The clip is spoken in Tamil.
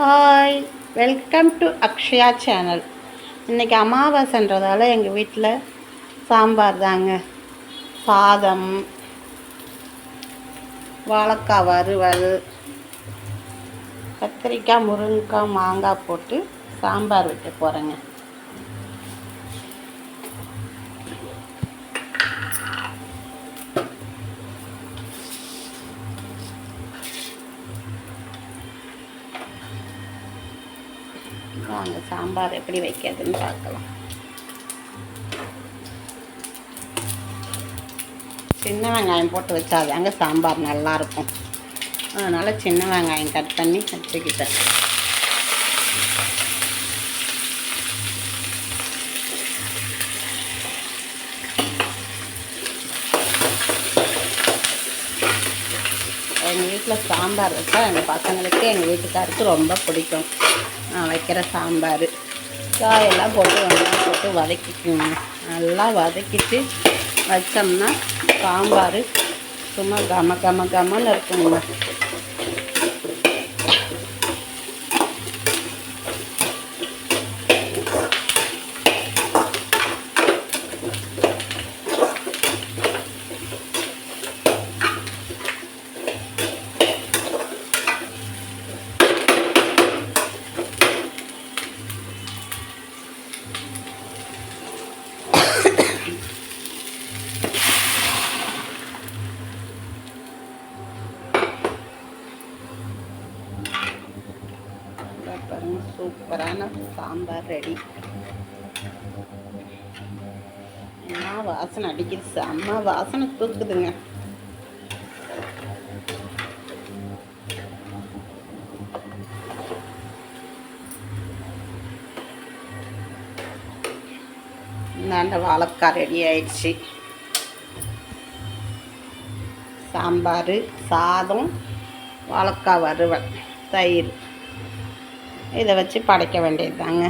Hi, welcome to Akshaya channel. இன்றைக்கி அமாவாசைன்றதால எங்கள் வீட்டில் சாம்பார் தாங்க. சாதம், வாழைக்காய் வறுவல், கத்திரிக்காய், முருங்கைக்காய், மாங்காய் போட்டு சாம்பார் வைக்க போகிறேங்க. வாங்க சாம்பார் எப்படி வைக்கிறதுன்னு பார்க்கலாம். சின்ன வெங்காயம் போட்டு வச்சாதாங்க சாம்பார் நல்லாயிருக்கும். அதனால் சின்ன வெங்காயம் கட் பண்ணி வச்சுக்கிட்டேன். எங்கள் வீட்டில் சாம்பார் வச்சா எங்கள் பசங்களுக்கு எங்கள் வீட்டுக்காருக்கு ரொம்ப பிடிக்கும். நான் வைக்கிற சாம்பார் காயெல்லாம் போட்டு வெங்காயம் போட்டு வதக்கிக்குங்க. நல்லா வதக்கிட்டு வச்சோம்னா சாம்பார் சும்மா கமன்னு இருக்குங்க. சூப்பரான சாம்பார் ரெடி. என்ன வாசனை அடிக்குது, செம்ம வாசனை தூக்குதுங்க. இந்தாண்ட வாழைக்காய் ரெடி ஆயிடுச்சு. சாம்பார், சாதம், வாழைக்காய் வறுவல், தயிர், இதை வச்சு படைக்க வேண்டியது தாங்க.